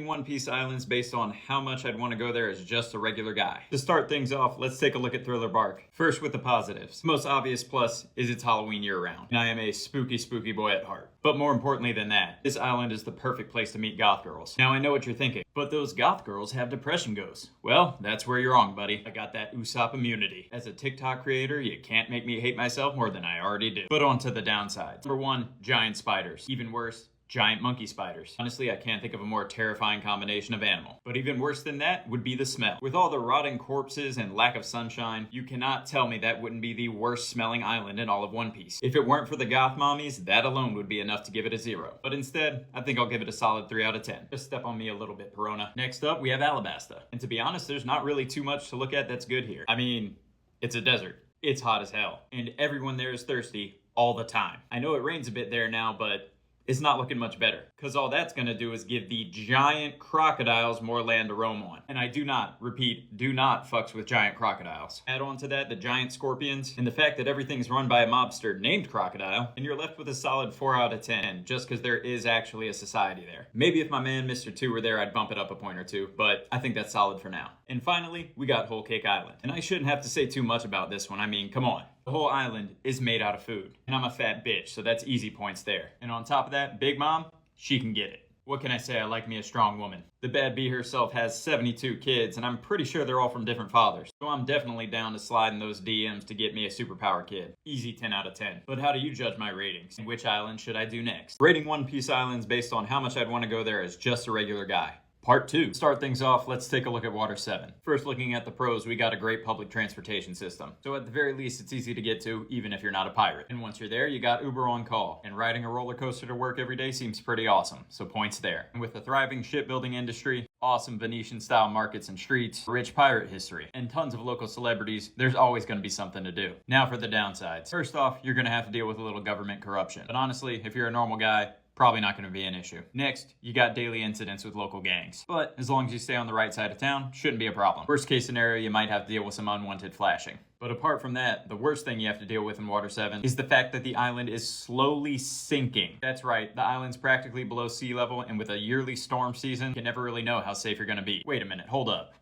One Piece Islands based on how much I'd want to go there as just a regular guy. To start things off, let's take a look at Thriller Bark. First with the positives. The most obvious plus is it's Halloween year-round, and I am a spooky boy at heart. But more importantly than that, this island is the perfect place to meet goth girls. Now I know what you're thinking, but those goth girls have depression goes. Well, that's where you're wrong, buddy. I got that Usopp immunity. As a TikTok creator, you can't make me hate myself more than I already do. But on to the downsides. Number one, giant spiders. Even worse, giant monkey spiders. Honestly, I can't think of a more terrifying combination of animal. But even worse than that would be the smell. With all the rotting corpses and lack of sunshine, you cannot tell me that wouldn't be the worst smelling island in all of One Piece. If it weren't for the goth mommies, that alone would be enough to give it a 0. But instead, I think I'll give it a solid 3 out of 10. Just step on me a little bit, Perona. Next up, we have Alabasta. And to be honest, there's not really too much to look at that's good here. I mean, it's a desert. It's hot as hell. And everyone there is thirsty all the time. I know it rains a bit there now, but it's not looking much better, because all that's going to do is give the giant crocodiles more land to roam on. And I do not fucks with giant crocodiles. Add on to that the giant scorpions, and the fact that everything's run by a mobster named Crocodile, and you're left with a solid 4 out of 10, just because there is actually a society there. Maybe if my man Mr. 2 were there, I'd bump it up a point or two, but I think that's solid for now. And finally, we got Whole Cake Island. And I shouldn't have to say too much about this one. I mean, come on. The whole island is made out of food. And I'm a fat bitch, so that's easy points there. And on top of that, Big Mom, she can get it. What can I say? I like me a strong woman. The bad bee herself has 72 kids, and I'm pretty sure they're all from different fathers. So I'm definitely down to slide in those DMs to get me a superpower kid. Easy 10 out of 10. But how do you judge my ratings? And which island should I do next? Rating One Piece Islands based on how much I'd want to go there as just a regular guy. Part 2. To start things off, let's take a look at Water 7. First, looking at the pros, we got a great public transportation system. So at the very least, it's easy to get to, even if you're not a pirate. And once you're there, you got Uber on call. And riding a roller coaster to work every day seems pretty awesome, so points there. And with a thriving shipbuilding industry, awesome Venetian-style markets and streets, rich pirate history, and tons of local celebrities, there's always going to be something to do. Now for the downsides. First off, you're going to have to deal with a little government corruption. But honestly, if you're a normal guy, probably not going to be an issue. Next, you got daily incidents with local gangs. But as long as you stay on the right side of town, shouldn't be a problem. Worst case scenario, you might have to deal with some unwanted flashing. But apart from that, the worst thing you have to deal with in Water 7 is the fact that the island is slowly sinking. That's right, the island's practically below sea level, and with a yearly storm season, you can never really know how safe you're going to be. Wait a minute, hold up.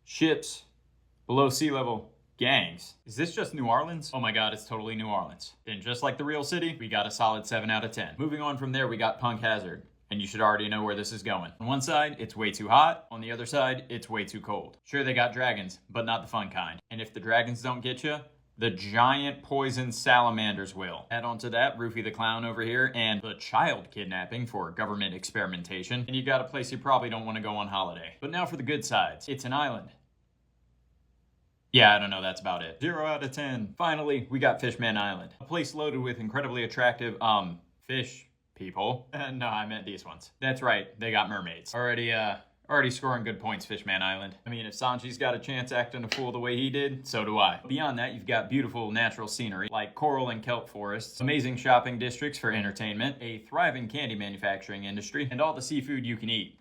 Ships below sea level. Gangs. Is this just New Orleans? Oh my god, it's totally New Orleans. Then just like the real city, we got a solid 7 out of 10. Moving on from there, we got Punk Hazard. And you should already know where this is going. On one side, it's way too hot. On the other side, it's way too cold. Sure, they got dragons, but not the fun kind. And if the dragons don't get you, the giant poison salamanders will. Add on to that, Rufy the Clown over here, and the child kidnapping for government experimentation. And you got a place you probably don't want to go on holiday. But now for the good sides. It's an island. Yeah, I don't know, that's about it. 0 out of 10. Finally, we got Fishman Island. A place loaded with incredibly attractive, fish people. No, I meant these ones. That's right, they got mermaids. Already scoring good points, Fishman Island. I mean, if Sanji's got a chance acting a fool the way he did, so do I. Beyond that, you've got beautiful natural scenery, like coral and kelp forests, amazing shopping districts for entertainment, a thriving candy manufacturing industry, and all the seafood you can eat.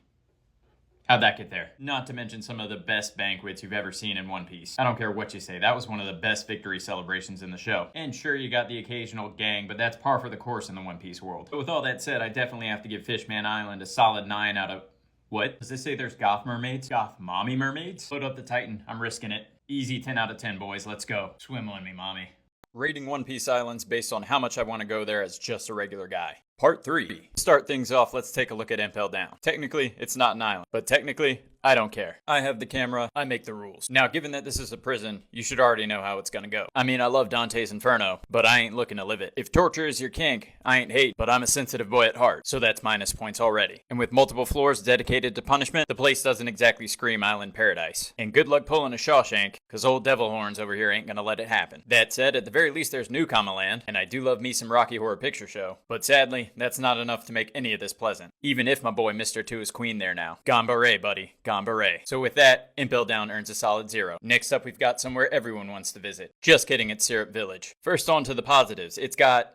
How'd that get there? Not to mention some of the best banquets you've ever seen in One Piece. I don't care what you say, that was one of the best victory celebrations in the show. And sure, you got the occasional gang, but that's par for the course in the One Piece world. But with all that said, I definitely have to give Fishman Island a solid 9 out of... What? Does this say there's goth mermaids? Goth mommy mermaids? Load up the Titan, I'm risking it. Easy 10 out of 10, boys, let's go. Swim on me, mommy. Rating One Piece Islands based on how much I want to go there as just a regular guy. Part 3. To start things off, let's take a look at Impel Down. Technically, it's not an island, but technically, I don't care. I have the camera, I make the rules. Now, given that this is a prison, you should already know how it's gonna go. I mean, I love Dante's Inferno, but I ain't looking to live it. If torture is your kink, I ain't hate, but I'm a sensitive boy at heart, so that's minus points already. And with multiple floors dedicated to punishment, the place doesn't exactly scream island paradise. And good luck pulling a Shawshank, cause old Devil Horns over here ain't gonna let it happen. That said, at the very least there's New Kama Land, and I do love me some Rocky Horror Picture Show, but sadly, that's not enough to make any of this pleasant. Even if my boy Mr. 2 is queen there now. Gambare, buddy. Gambare. So with that, Impel Down earns a solid 0. Next up, we've got somewhere everyone wants to visit. Just kidding, it's Syrup Village. First on to the positives. It's got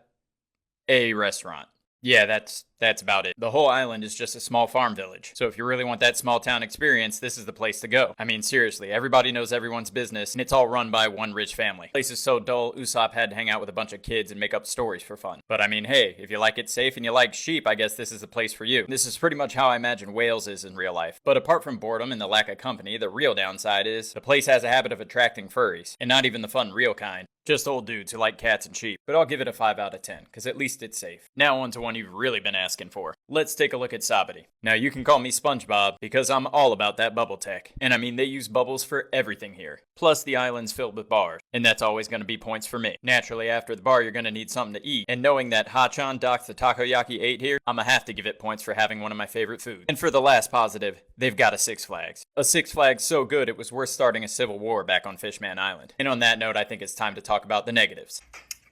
a restaurant. Yeah, that's about it. The whole island is just a small farm village. So if you really want that small town experience, this is the place to go. I mean, seriously, everybody knows everyone's business, and it's all run by one rich family. The place is so dull, Usopp had to hang out with a bunch of kids and make up stories for fun. But I mean, hey, if you like it safe and you like sheep, I guess this is the place for you. This is pretty much how I imagine Wales is in real life. But apart from boredom and the lack of company, the real downside is the place has a habit of attracting furries, and not even the fun real kind. Just old dudes who like cats and sheep. But I'll give it a 5 out of 10, because at least it's safe. Now on to one you've really been asking for. Let's take a look at Sabadi. Now you can call me SpongeBob, because I'm all about that bubble tech. And I mean, they use bubbles for everything here. Plus the island's filled with bars, and that's always going to be points for me. Naturally, after the bar you're going to need something to eat, and knowing that Hachan docks the takoyaki 8 here, I'ma have to give it points for having one of my favorite foods. And for the last positive, they've got a Six Flags. A Six Flags so good it was worth starting a civil war back on Fishman Island. And on that note, I think it's time to talk about the negatives.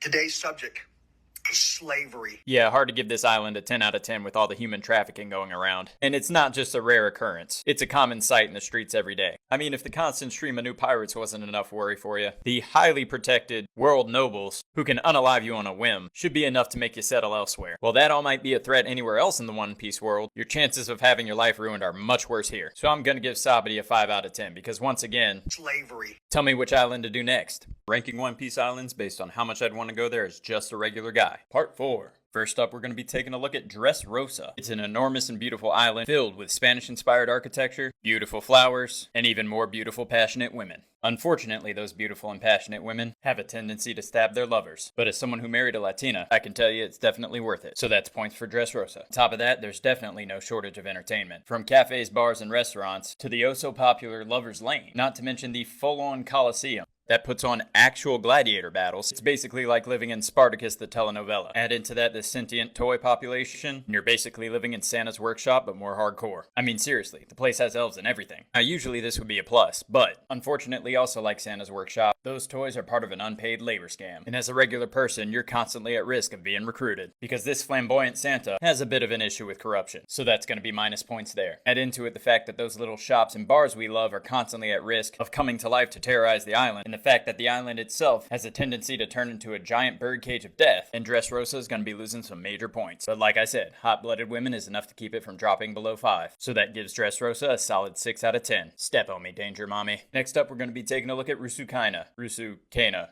Today's subject is slavery. Yeah, hard to give this island a 10 out of 10 with all the human trafficking going around. And it's not just a rare occurrence. It's a common sight in the streets every day. I mean, if the constant stream of new pirates wasn't enough worry for you, the highly protected world nobles, who can unalive you on a whim, should be enough to make you settle elsewhere. While that all might be a threat anywhere else in the One Piece world, your chances of having your life ruined are much worse here. So I'm gonna give Sabadi a 5 out of 10, because once again, slavery. Tell me which island to do next. Ranking One Piece islands based on how much I'd want to go there as just a regular guy. Part 4. First up, we're going to be taking a look at Dressrosa. It's an enormous and beautiful island filled with Spanish-inspired architecture, beautiful flowers, and even more beautiful, passionate women. Unfortunately, those beautiful and passionate women have a tendency to stab their lovers. But as someone who married a Latina, I can tell you it's definitely worth it. So that's points for Dressrosa. On top of that, there's definitely no shortage of entertainment. From cafes, bars, and restaurants to the oh-so-popular Lover's Lane, not to mention the full-on Coliseum that puts on actual gladiator battles. It's basically like living in Spartacus the telenovela. Add into that the sentient toy population, and you're basically living in Santa's workshop, but more hardcore. I mean, seriously, the place has elves and everything. Now, usually this would be a plus, but unfortunately, also like Santa's workshop, those toys are part of an unpaid labor scam. And as a regular person, you're constantly at risk of being recruited, because this flamboyant Santa has a bit of an issue with corruption. So that's going to be minus points there. Add into it the fact that those little shops and bars we love are constantly at risk of coming to life to terrorize the island, and the fact that the island itself has a tendency to turn into a giant birdcage of death, and Dressrosa is going to be losing some major points. But like I said, hot-blooded women is enough to keep it from dropping below 5. So that gives Dressrosa a solid 6 out of 10. Step on me, Danger Mommy. Next up, we're going to be taking a look at Rusukaina. Rusukaina.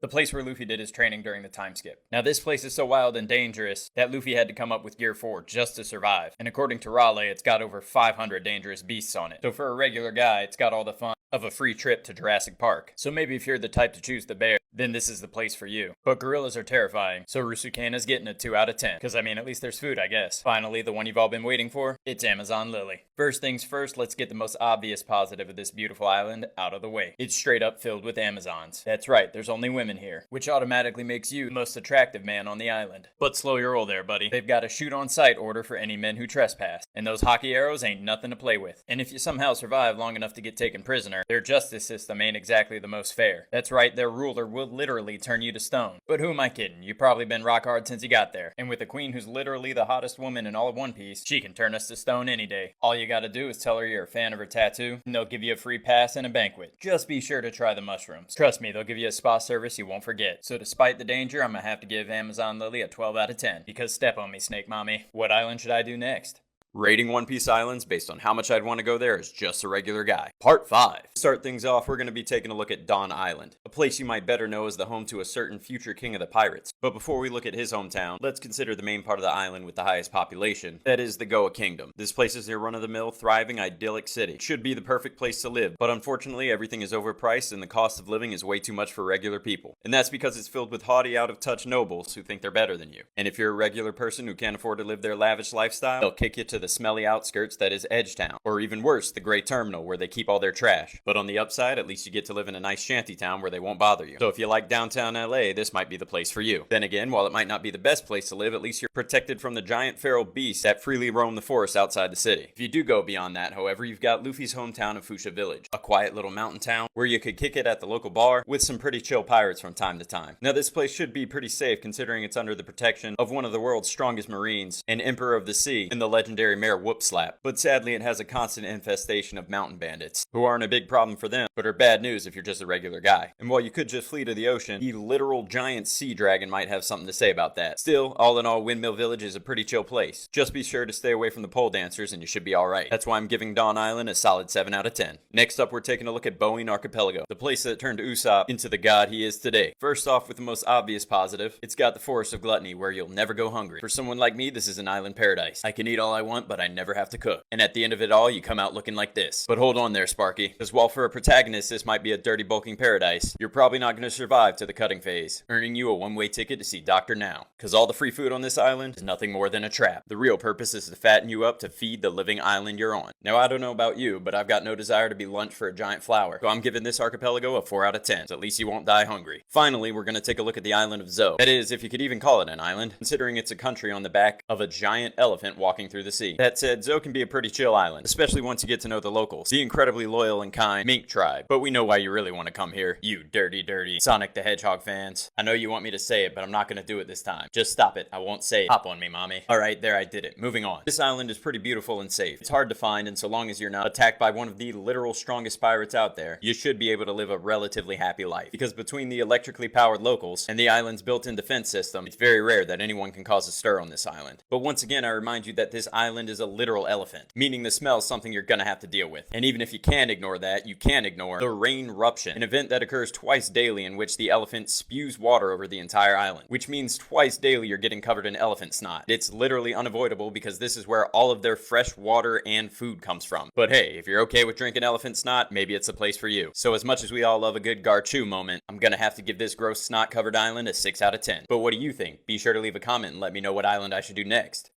The place where Luffy did his training during the time skip. Now this place is so wild and dangerous that Luffy had to come up with Gear 4 just to survive. And according to Raleigh, it's got over 500 dangerous beasts on it. So for a regular guy, it's got all the fun of a free trip to Jurassic Park. So maybe if you're the type to choose the bear, then this is the place for you. But gorillas are terrifying, so Rusukaina's getting a 2 out of 10. Because I mean, at least there's food, I guess. Finally, the one you've all been waiting for, it's Amazon Lily. First things first, let's get the most obvious positive of this beautiful island out of the way. It's straight up filled with Amazons. That's right, there's only women here, which automatically makes you the most attractive man on the island. But slow your roll there, buddy. They've got a shoot-on-sight order for any men who trespass, and those hockey arrows ain't nothing to play with. And if you somehow survive long enough to get taken prisoner, their justice system ain't exactly the most fair. That's right, their ruler will literally turn you to stone. But who am I kidding? You've probably been rock hard since you got there. And with a queen who's literally the hottest woman in all of One Piece, she can turn us to stone any day. All you gotta do is tell her you're a fan of her tattoo, and they'll give you a free pass and a banquet. Just be sure to try the mushrooms. Trust me, they'll give you a spa service you won't forget. So despite the danger, I'm gonna have to give Amazon Lily a 12 out of 10. Because step on me, Snake Mommy. What island should I do next? Rating One Piece islands based on how much I'd want to go there as just a regular guy. Part 5. To start things off, we're going to be taking a look at Dawn Island, a place you might better know as the home to a certain future king of the pirates. But before we look at his hometown, let's consider the main part of the island with the highest population, that is the Goa Kingdom. This place is your run-of-the-mill, thriving, idyllic city. It should be the perfect place to live, but unfortunately everything is overpriced and the cost of living is way too much for regular people. And that's because it's filled with haughty, out-of-touch nobles who think they're better than you. And if you're a regular person who can't afford to live their lavish lifestyle, they'll kick you to the smelly outskirts that is Edgetown, or even worse, the Great Terminal where they keep all their trash. But on the upside, at least you get to live in a nice shanty town where they won't bother you. So if you like downtown LA, this might be the place for you. Then again, while it might not be the best place to live, at least you're protected from the giant feral beasts that freely roam the forest outside the city. If you do go beyond that, however, you've got Luffy's hometown of Fuchsia Village, a quiet little mountain town where you could kick it at the local bar with some pretty chill pirates from time to time. Now this place should be pretty safe considering it's under the protection of one of the world's strongest marines, an Emperor of the Sea, and the legendary Strawberry Mare whoop slap. But sadly, it has a constant infestation of mountain bandits, who aren't a big problem for them, but are bad news if you're just a regular guy. And while you could just flee to the ocean, the literal giant sea dragon might have something to say about that. Still, all in all, Windmill Village is a pretty chill place. Just be sure to stay away from the pole dancers and you should be alright. That's why I'm giving Dawn Island a solid 7 out of 10. Next up, we're taking a look at Boeing Archipelago, the place that turned Usopp into the god he is today. First off, with the most obvious positive, it's got the Forest of Gluttony, where you'll never go hungry. For someone like me, this is an island paradise. I can eat all I want, but I never have to cook. And at the end of it all, you come out looking like this. But hold on there, Sparky, because while for a protagonist this might be a dirty bulking paradise, you're probably not going to survive to the cutting phase, earning you a one-way ticket to see Dr. Now. Because all the free food on this island is nothing more than a trap. The real purpose is to fatten you up to feed the living island you're on. Now, I don't know about you, but I've got no desire to be lunch for a giant flower, so I'm giving this archipelago a 4 out of 10, so at least you won't die hungry. Finally, we're going to take a look at the island of Zo. That is, if you could even call it an island, considering it's a country on the back of a giant elephant walking through the sea. That said, Zo can be a pretty chill island, especially once you get to know the locals, the incredibly loyal and kind Mink tribe. But we know why you really want to come here, you dirty Sonic the Hedgehog fans. I know you want me to say it, but I'm not going to do it this time. Just stop it. I won't say it. Hop on me, mommy. Alright, there, I did it. Moving on. This island is pretty beautiful and safe. It's hard to find, and so long as you're not attacked by one of the literal strongest pirates out there, you should be able to live a relatively happy life. Because between the electrically powered locals and the island's built-in defense system, it's very rare that anyone can cause a stir on this island. But once again, I remind you that this island is a literal elephant, meaning the smell is something you're gonna have to deal with. And even if you can ignore that, you can ignore the Rain-ruption, an event that occurs twice daily in which the elephant spews water over the entire island, which means twice daily you're getting covered in elephant snot. It's literally unavoidable because this is where all of their fresh water and food comes from. But hey, if you're okay with drinking elephant snot, maybe it's the place for you. So as much as we all love a good Garchu moment, I'm gonna have to give this gross snot-covered island a 6 out of 10. But what do you think? Be sure to leave a comment and let me know what island I should do next.